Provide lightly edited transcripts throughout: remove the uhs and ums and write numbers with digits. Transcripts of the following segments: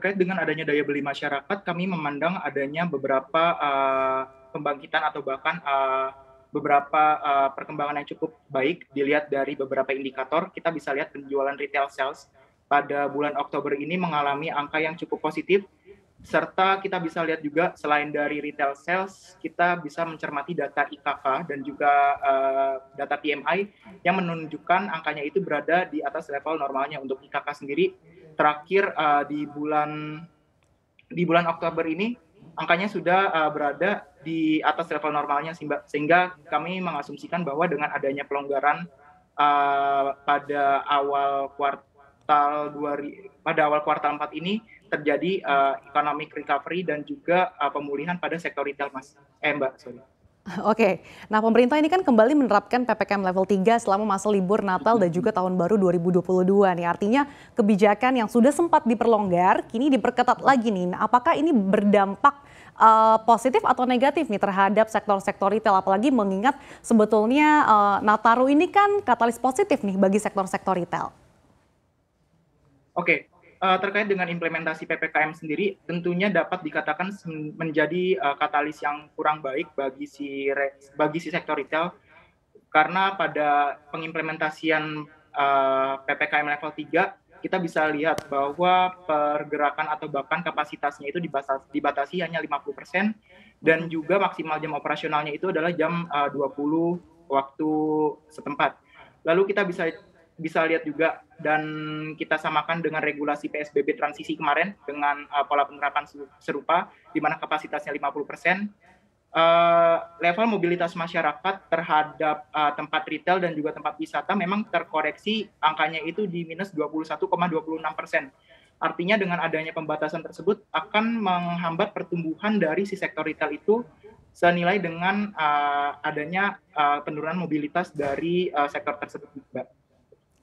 terkait dengan adanya daya beli masyarakat, kami memandang adanya beberapa pembangkitan atau bahkan beberapa perkembangan yang cukup baik dilihat dari beberapa indikator. Kita bisa lihat penjualan retail sales pada bulan Oktober ini mengalami angka yang cukup positif, serta kita bisa lihat juga selain dari retail sales, kita bisa mencermati data IKK dan juga data PMI yang menunjukkan angkanya itu berada di atas level normalnya. Untuk IKK sendiri terakhir di bulan Oktober ini angkanya sudah berada di atas level normalnya, sehingga kami mengasumsikan bahwa dengan adanya pelonggaran pada awal kuartal 4 ini terjadi economic recovery dan juga pemulihan pada sektor retail, Mbak. Sorry. Oke, nah pemerintah ini kan kembali menerapkan PPKM level 3 selama masa libur Natal dan juga Tahun Baru 2022 nih. Artinya kebijakan yang sudah sempat diperlonggar kini diperketat lagi nih. Nah, apakah ini berdampak positif atau negatif nih terhadap sektor-sektor retail? Apalagi mengingat sebetulnya Nataru ini kan katalis positif nih bagi sektor-sektor retail. Oke, terkait dengan implementasi PPKM sendiri, tentunya dapat dikatakan menjadi katalis yang kurang baik bagi si sektor retail, karena pada pengimplementasian PPKM level 3, kita bisa lihat bahwa pergerakan atau bahkan kapasitasnya itu dibatasi hanya 50%, dan juga maksimal jam operasionalnya itu adalah jam 20 waktu setempat. Lalu kita bisa lihat juga dan kita samakan dengan regulasi PSBB transisi kemarin dengan pola penerapan serupa di mana kapasitasnya 50%. Level mobilitas masyarakat terhadap tempat retail dan juga tempat wisata memang terkoreksi, angkanya itu di minus 21,26%. Artinya dengan adanya pembatasan tersebut akan menghambat pertumbuhan dari si sektor retail itu, senilai dengan adanya penurunan mobilitas dari sektor tersebut, Mbak.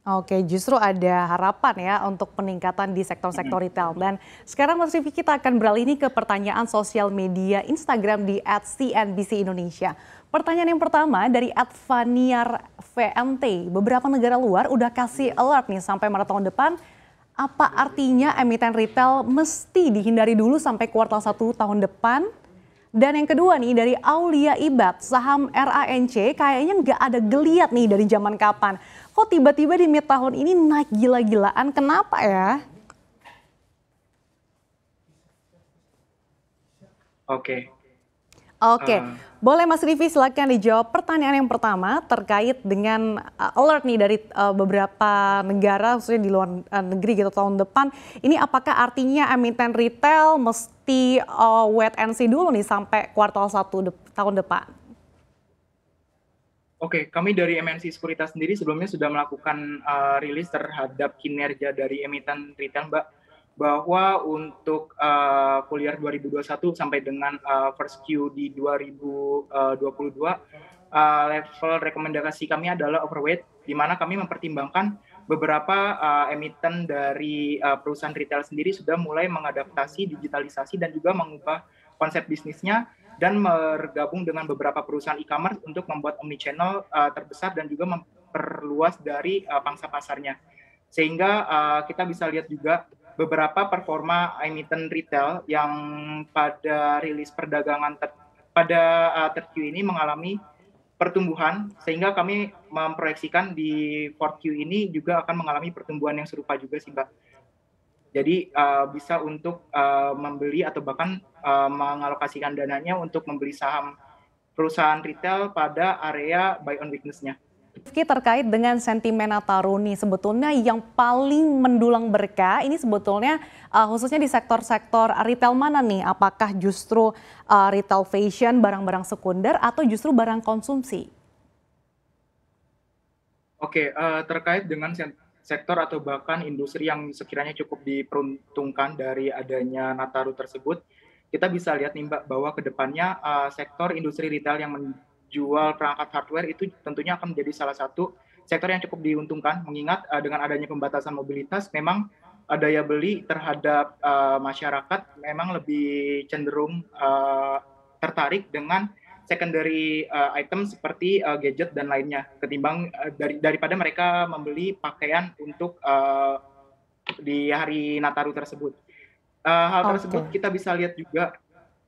Oke, justru ada harapan ya untuk peningkatan di sektor-sektor retail. Dan sekarang Mas Rifki, kita akan beralih nih ke pertanyaan sosial media Instagram di @CNBC Indonesia. Pertanyaan yang pertama dari @Vaniar VNT. Beberapa negara luar udah kasih alert nih sampai Maret tahun depan. Apa artinya emiten retail mesti dihindari dulu sampai kuartal 1 tahun depan? Dan yang kedua nih dari Aulia Ibad, saham RANC kayaknya nggak ada geliat nih dari zaman kapan. Kok tiba-tiba di mid tahun ini naik gila-gilaan, kenapa ya? Oke. Oke, boleh Mas Rivi silakan dijawab pertanyaan yang pertama terkait dengan alert nih dari beberapa negara khususnya di luar negeri gitu tahun depan. Ini apakah artinya emiten retail mesti wait and see dulu nih sampai kuartal 1 tahun depan? Oke, kami dari MNC Sekuritas sendiri sebelumnya sudah melakukan rilis terhadap kinerja dari emiten retail, Mbak, bahwa untuk full year 2021 sampai dengan first Q di 2022, level rekomendasi kami adalah overweight, di mana kami mempertimbangkan beberapa emiten dari perusahaan retail sendiri sudah mulai mengadaptasi digitalisasi dan juga mengubah konsep bisnisnya dan bergabung dengan beberapa perusahaan e-commerce untuk membuat omnichannel terbesar dan juga memperluas dari pangsa pasarnya. Sehingga kita bisa lihat juga beberapa performa emiten retail yang pada rilis perdagangan pada third Q ini mengalami pertumbuhan, sehingga kami memproyeksikan di fourth Q ini juga akan mengalami pertumbuhan yang serupa juga sih, Mbak. Jadi bisa untuk membeli atau bahkan mengalokasikan dananya untuk membeli saham perusahaan retail pada area buy on weakness-nya. Rifki, terkait dengan sentimen Nataru nih, sebetulnya yang paling mendulang berkah ini sebetulnya khususnya di sektor-sektor retail mana nih? Apakah justru retail fashion, barang-barang sekunder, atau justru barang konsumsi? Oke, terkait dengan sektor atau bahkan industri yang sekiranya cukup diperuntungkan dari adanya Nataru tersebut, kita bisa lihat nih, Mbak, bahwa kedepannya sektor industri retail yang menjual perangkat hardware itu tentunya akan menjadi salah satu sektor yang cukup diuntungkan, mengingat dengan adanya pembatasan mobilitas, memang daya beli terhadap masyarakat memang lebih cenderung tertarik dengan secondary item seperti gadget dan lainnya, ketimbang daripada mereka membeli pakaian untuk di hari Nataru tersebut. Hal Oke. tersebut kita bisa lihat juga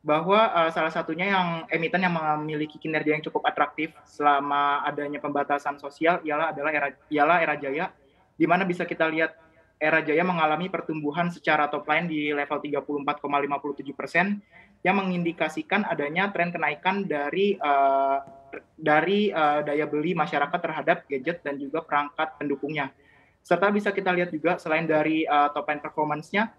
bahwa, salah satunya yang emiten yang memiliki kinerja yang cukup atraktif selama adanya pembatasan sosial ialah Era Jaya, di mana bisa kita lihat Era Jaya mengalami pertumbuhan secara top line di level 34,57% yang mengindikasikan adanya tren kenaikan dari daya beli masyarakat terhadap gadget dan juga perangkat pendukungnya. Serta bisa kita lihat juga selain dari, top line performance-nya,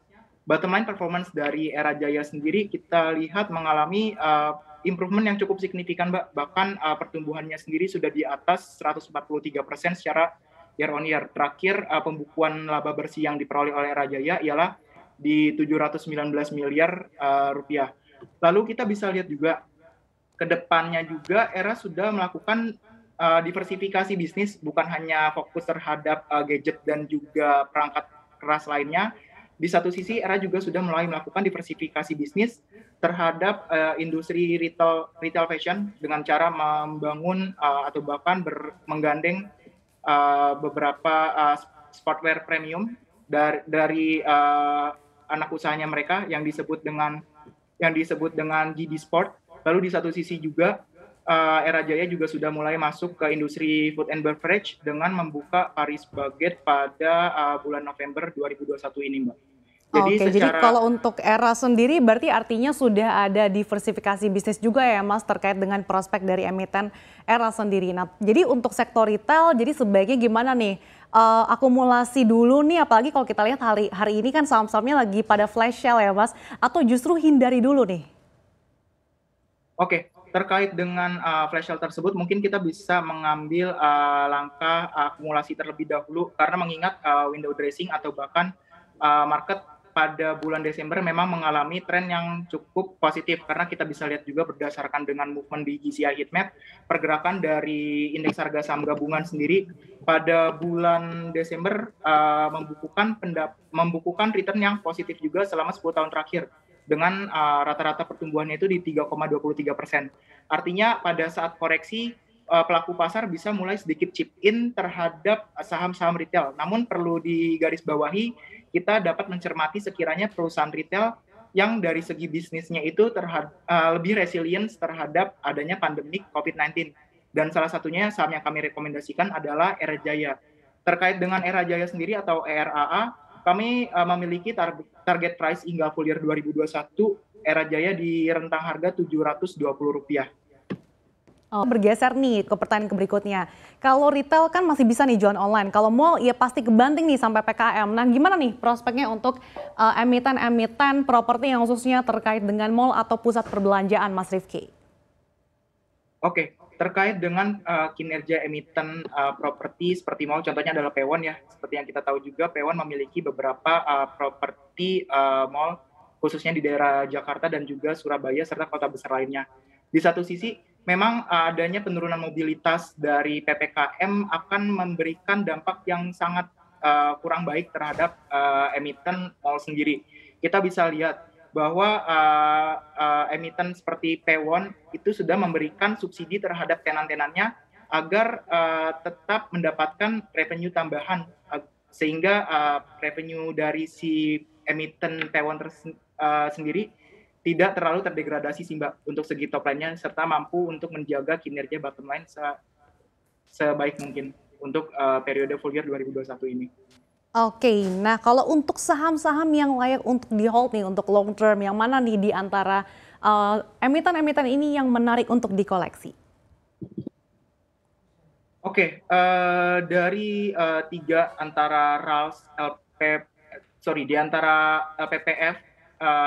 bottom line performance dari Era Jaya sendiri kita lihat mengalami improvement yang cukup signifikan, Mbak. Bahkan pertumbuhannya sendiri sudah di atas 143% secara year on year. Terakhir pembukuan laba bersih yang diperoleh oleh Era Jaya ialah di 719 miliar rupiah. Lalu kita bisa lihat juga ke depannya juga Era sudah melakukan diversifikasi bisnis, bukan hanya fokus terhadap gadget dan juga perangkat keras lainnya. Di satu sisi Era juga sudah mulai melakukan diversifikasi bisnis terhadap industri retail fashion dengan cara membangun atau bahkan menggandeng beberapa sportwear premium dari anak usahanya mereka yang disebut dengan GD Sport. Lalu di satu sisi juga Era Jaya juga sudah mulai masuk ke industri food and beverage dengan membuka Paris Baguette pada bulan November 2021 ini, Mbak. Jadi Oke, jadi secara kalau untuk Era sendiri berarti artinya sudah ada diversifikasi bisnis juga ya Mas terkait dengan prospek dari emiten Era sendiri. Nah, jadi untuk sektor retail, jadi sebaiknya gimana nih? Akumulasi dulu nih, apalagi kalau kita lihat hari ini kan saham-sahamnya lagi pada flash sale ya Mas, atau justru hindari dulu nih? Oke, terkait dengan flash sale tersebut mungkin kita bisa mengambil langkah akumulasi terlebih dahulu karena mengingat window dressing atau bahkan market pada bulan Desember memang mengalami tren yang cukup positif karena kita bisa lihat juga berdasarkan dengan movement di GCI Heatmap, pergerakan dari indeks harga saham gabungan sendiri pada bulan Desember membukukan return yang positif juga selama 10 tahun terakhir dengan rata-rata pertumbuhannya itu di 3,23%. Artinya pada saat koreksi pelaku pasar bisa mulai sedikit chip in terhadap saham-saham retail. Namun perlu digarisbawahi kita dapat mencermati sekiranya perusahaan retail yang dari segi bisnisnya itu lebih resilient terhadap adanya pandemik COVID-19. Dan salah satunya saham yang kami rekomendasikan adalah Era Jaya. Terkait dengan Era Jaya sendiri atau ERAA, kami memiliki target price hingga full year 2021 Era Jaya di rentang harga Rp720. Oh, bergeser nih ke pertanyaan berikutnya. Kalau retail kan masih bisa nih jualan online. Kalau mall ya pasti kebanting nih sampai PKM. Nah, gimana nih prospeknya untuk emiten-emiten properti yang khususnya terkait dengan mall atau pusat perbelanjaan, Mas Rifki? Oke, terkait dengan kinerja emiten properti seperti mall, contohnya adalah Pewon ya. Seperti yang kita tahu juga, Pewon memiliki beberapa properti mall, khususnya di daerah Jakarta dan juga Surabaya, serta kota besar lainnya. Di satu sisi, memang adanya penurunan mobilitas dari PPKM akan memberikan dampak yang sangat kurang baik terhadap emiten mall sendiri. Kita bisa lihat bahwa emiten seperti Pewon itu sudah memberikan subsidi terhadap tenan-tenannya agar tetap mendapatkan revenue tambahan sehingga revenue dari si emiten Pewon sendiri tidak terlalu terdegradasi sih Mbak untuk segi top line-nya serta mampu untuk menjaga kinerja bottom line sebaik mungkin untuk periode full year 2021 ini. Oke, nah kalau untuk saham-saham yang layak untuk di-hold nih, untuk long term, yang mana nih di antara emiten-emiten ini yang menarik untuk dikoleksi? Oke, dari tiga antara di antara PPF,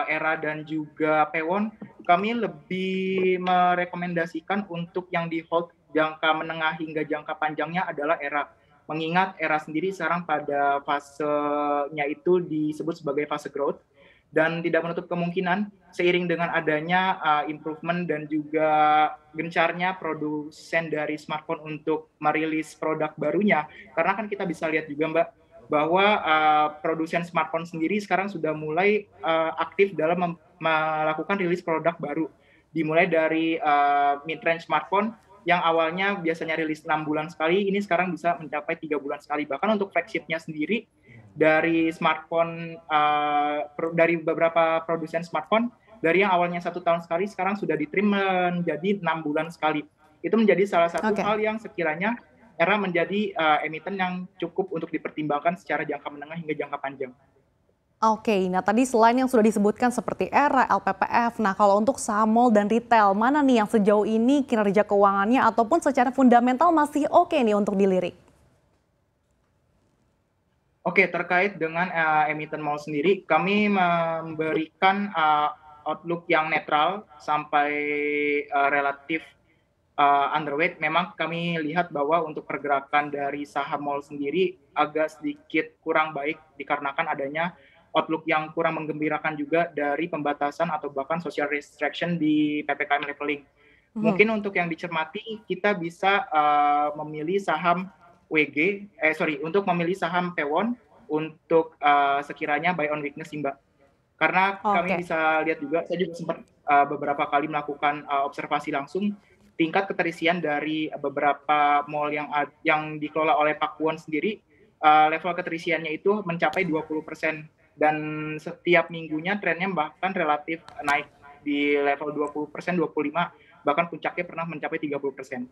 Era dan juga Pewon, kami lebih merekomendasikan untuk yang di hold jangka menengah hingga jangka panjangnya adalah Era. Mengingat Era sendiri sekarang pada fasenya itu disebut sebagai fase growth dan tidak menutup kemungkinan seiring dengan adanya improvement dan juga gencarnya produsen dari smartphone untuk merilis produk barunya. Karena kan kita bisa lihat juga Mbak, bahwa produsen smartphone sendiri sekarang sudah mulai aktif dalam melakukan rilis produk baru. Dimulai dari mid-range smartphone yang awalnya biasanya rilis 6 bulan sekali, ini sekarang bisa mencapai 3 bulan sekali. Bahkan untuk flagship-nya sendiri dari smartphone, dari beberapa produsen smartphone, dari yang awalnya 1 tahun sekali sekarang sudah di-trim menjadi 6 bulan sekali. Itu menjadi salah satu Oke. hal yang sekiranya era menjadi emiten yang cukup untuk dipertimbangkan secara jangka menengah hingga jangka panjang. Oke, nah tadi selain yang sudah disebutkan seperti ERA, LPPF, nah kalau untuk saham mall dan retail, mana nih yang sejauh ini kinerja keuangannya ataupun secara fundamental masih oke nih untuk dilirik? Oke, terkait dengan emiten mall sendiri, kami memberikan outlook yang netral sampai relatif underweight. Memang kami lihat bahwa untuk pergerakan dari saham mall sendiri agak sedikit kurang baik dikarenakan adanya outlook yang kurang menggembirakan juga dari pembatasan atau bahkan social restriction di PPKM leveling. Mhm. Mungkin untuk yang dicermati kita bisa memilih saham untuk memilih saham Pewon untuk sekiranya buy on weakness sih Mbak. Karena kami Oke. bisa lihat juga, saya juga sempat beberapa kali melakukan observasi langsung tingkat keterisian dari beberapa mall yang dikelola oleh Pakuwon sendiri, level keterisiannya itu mencapai 20% dan setiap minggunya trennya bahkan relatif naik di level 20%, 25, bahkan puncaknya pernah mencapai 30%.